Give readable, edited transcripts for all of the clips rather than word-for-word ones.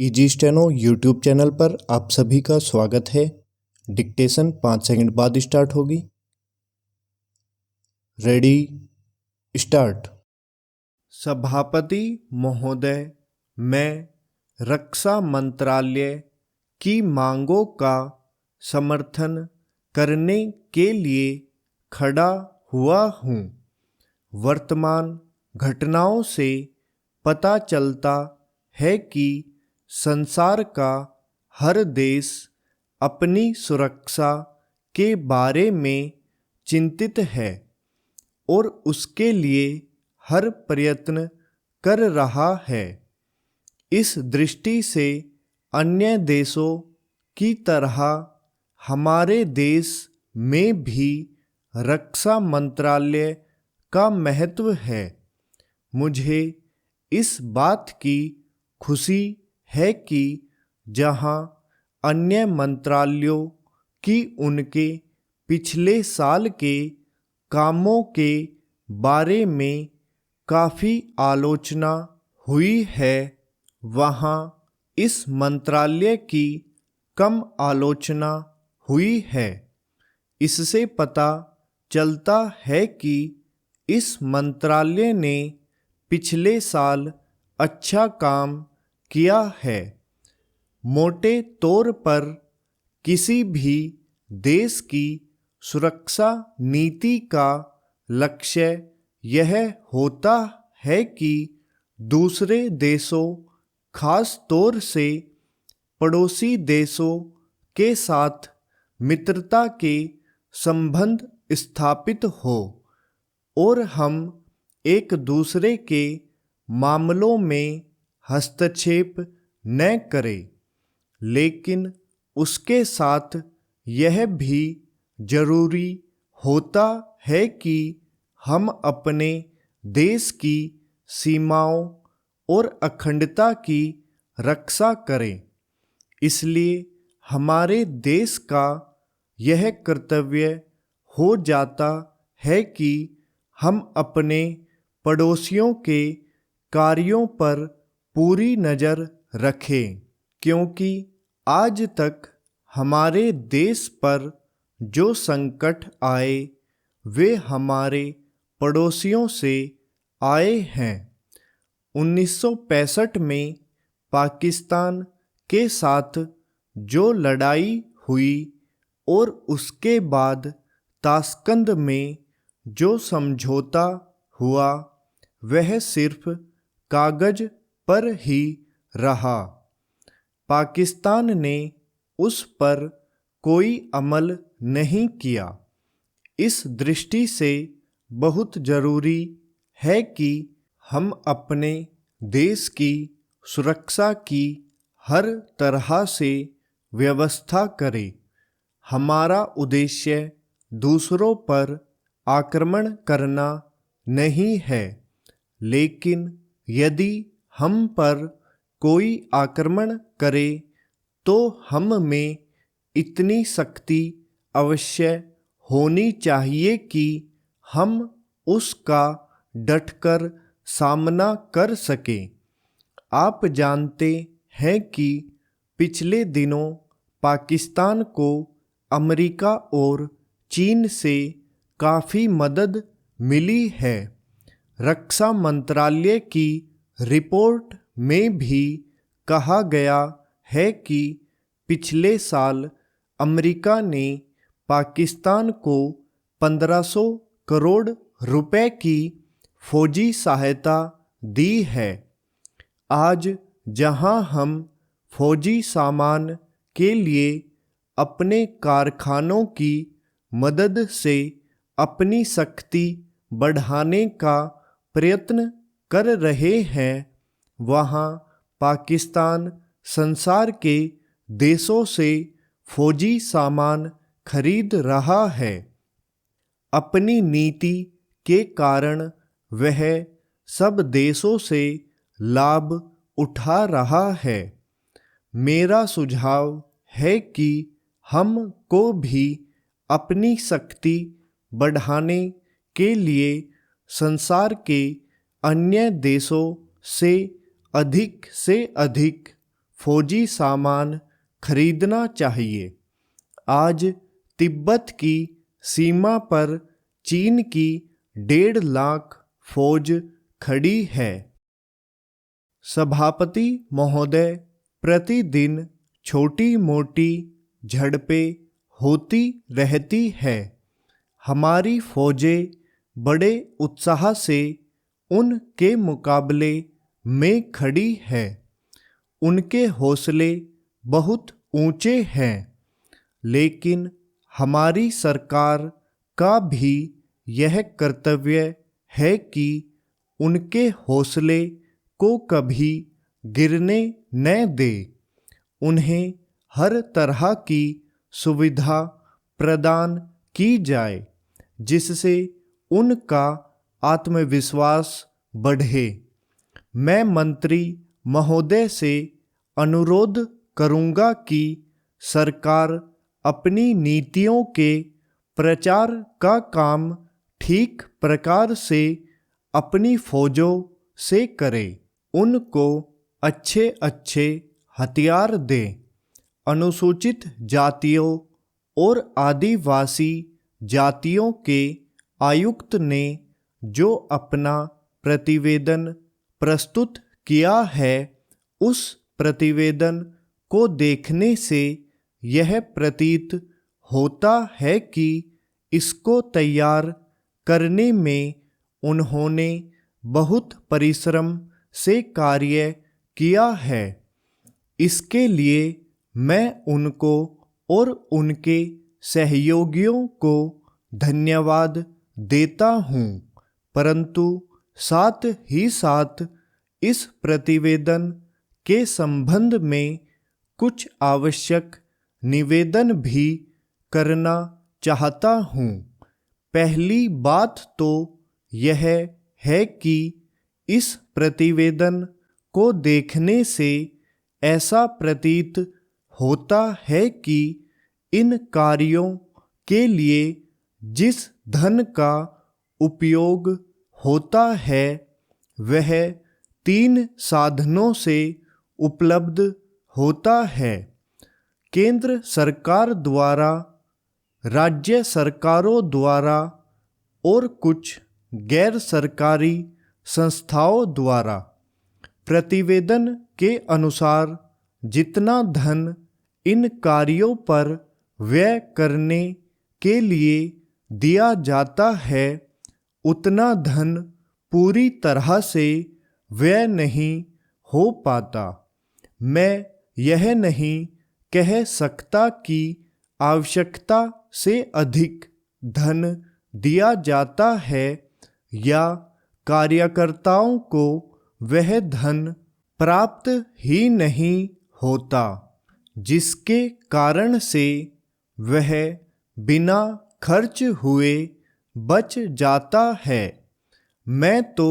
Easy steno YouTube channel पर आप सभी का स्वागत है। डिक्टेशन 5 सेकंड बाद स्टार्ट होगी। Ready start. सभापति महोदय, मैं रक्षा मंत्रालय की मांगों का समर्थन करने के लिए खड़ा हुआ हूँ। वर्तमान घटनाओं से पता चलता है कि संसार का हर देश अपनी सुरक्षा के बारे में चिंतित है और उसके लिए हर प्रयत्न कर रहा है। इस दृष्टि से अन्य देशों की तरह हमारे देश में भी रक्षा मंत्रालय का महत्व है। मुझे इस बात की खुशी है कि जहां अन्य मंत्रालयों की उनके पिछले साल के कामों के बारे में काफ़ी आलोचना हुई है, वहां इस मंत्रालय की कम आलोचना हुई है। इससे पता चलता है कि इस मंत्रालय ने पिछले साल अच्छा काम किया है। मोटे तौर पर किसी भी देश की सुरक्षा नीति का लक्ष्य यह होता है कि दूसरे देशों, खास तौर से पड़ोसी देशों के साथ मित्रता के संबंध स्थापित हो और हम एक दूसरे के मामलों में हस्तक्षेप न करें। लेकिन उसके साथ यह भी जरूरी होता है कि हम अपने देश की सीमाओं और अखंडता की रक्षा करें। इसलिए हमारे देश का यह कर्तव्य हो जाता है कि हम अपने पड़ोसियों के कार्यों पर पूरी नज़र रखें, क्योंकि आज तक हमारे देश पर जो संकट आए वे हमारे पड़ोसियों से आए हैं। 1965 में पाकिस्तान के साथ जो लड़ाई हुई और उसके बाद ताशकंद में जो समझौता हुआ, वह सिर्फ कागज पर ही रहा। पाकिस्तान ने उस पर कोई अमल नहीं किया। इस दृष्टि से बहुत जरूरी है कि हम अपने देश की सुरक्षा की हर तरह से व्यवस्था करें। हमारा उद्देश्य दूसरों पर आक्रमण करना नहीं है, लेकिन यदि हम पर कोई आक्रमण करे तो हम में इतनी शक्ति अवश्य होनी चाहिए कि हम उसका डटकर सामना कर सकें। आप जानते हैं कि पिछले दिनों पाकिस्तान को अमेरिका और चीन से काफ़ी मदद मिली है। रक्षा मंत्रालय की रिपोर्ट में भी कहा गया है कि पिछले साल अमेरिका ने पाकिस्तान को 1500 करोड़ रुपए की फौजी सहायता दी है। आज जहां हम फौजी सामान के लिए अपने कारखानों की मदद से अपनी शक्ति बढ़ाने का प्रयत्न कर रहे हैं, वहां पाकिस्तान संसार के देशों से फौजी सामान खरीद रहा है। अपनी नीति के कारण वह सब देशों से लाभ उठा रहा है। मेरा सुझाव है कि हम को भी अपनी शक्ति बढ़ाने के लिए संसार के अन्य देशों से अधिक फौजी सामान खरीदना चाहिए। आज तिब्बत की सीमा पर चीन की 1.5 लाख फौज खड़ी है। सभापति महोदय, प्रतिदिन छोटी मोटी झड़पें होती रहती है। हमारी फौजें बड़े उत्साह से उनके मुकाबले में खड़ी है। उनके हौसले बहुत ऊंचे हैं, लेकिन हमारी सरकार का भी यह कर्तव्य है कि उनके हौसले को कभी गिरने न दे। उन्हें हर तरह की सुविधा प्रदान की जाए जिससे उनका आत्मविश्वास बढ़े। मैं मंत्री महोदय से अनुरोध करूंगा कि सरकार अपनी नीतियों के प्रचार का काम ठीक प्रकार से अपनी फौजों से करे। उनको अच्छे अच्छे हथियार दें। अनुसूचित जातियों और आदिवासी जातियों के आयुक्त ने जो अपना प्रतिवेदन प्रस्तुत किया है, उस प्रतिवेदन को देखने से यह प्रतीत होता है कि इसको तैयार करने में उन्होंने बहुत परिश्रम से कार्य किया है। इसके लिए मैं उनको और उनके सहयोगियों को धन्यवाद देता हूँ, परंतु साथ ही साथ इस प्रतिवेदन के संबंध में कुछ आवश्यक निवेदन भी करना चाहता हूँ। पहली बात तो यह है कि इस प्रतिवेदन को देखने से ऐसा प्रतीत होता है कि इन कार्यों के लिए जिस धन का उपयोग होता है वह 3 साधनों से उपलब्ध होता है। केंद्र सरकार द्वारा, राज्य सरकारों द्वारा और कुछ गैर सरकारी संस्थाओं द्वारा। प्रतिवेदन के अनुसार जितना धन इन कार्यों पर व्यय करने के लिए दिया जाता है, उतना धन पूरी तरह से व्यय नहीं हो पाता। मैं यह नहीं कह सकता कि आवश्यकता से अधिक धन दिया जाता है या कार्यकर्ताओं को वह धन प्राप्त ही नहीं होता, जिसके कारण से वह बिना खर्च हुए बच जाता है। मैं तो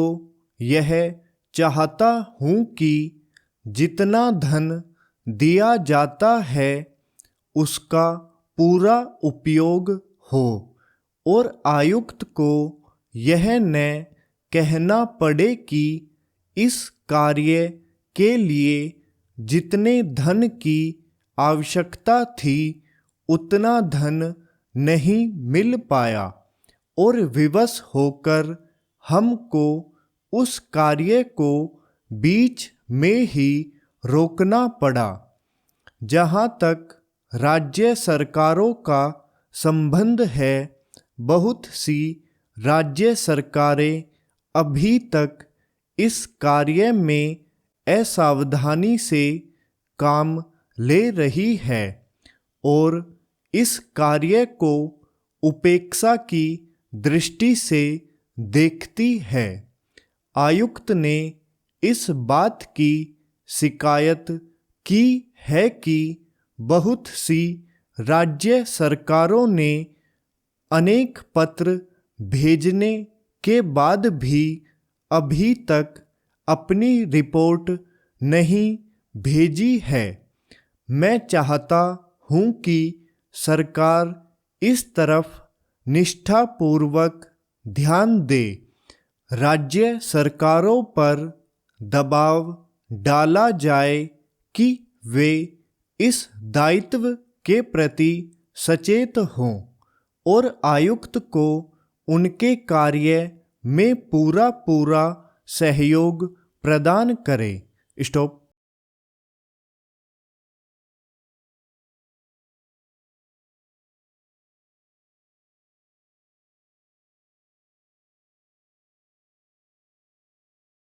यह चाहता हूँ कि जितना धन दिया जाता है उसका पूरा उपयोग हो और आयुक्त को यह न कहना पड़े कि इस कार्य के लिए जितने धन की आवश्यकता थी उतना धन नहीं मिल पाया और विवश होकर हमको उस कार्य को बीच में ही रोकना पड़ा। जहाँ तक राज्य सरकारों का संबंध है, बहुत सी राज्य सरकारें अभी तक इस कार्य में असावधानी से काम ले रही है और इस कार्य को उपेक्षा की दृष्टि से देखती है। आयुक्त ने इस बात की शिकायत की है कि बहुत सी राज्य सरकारों ने अनेक पत्र भेजने के बाद भी अभी तक अपनी रिपोर्ट नहीं भेजी है। मैं चाहता हूँ कि सरकार इस तरफ निष्ठापूर्वक ध्यान दे। राज्य सरकारों पर दबाव डाला जाए कि वे इस दायित्व के प्रति सचेत हों और आयुक्त को उनके कार्य में पूरा सहयोग प्रदान करें। स्टॉप।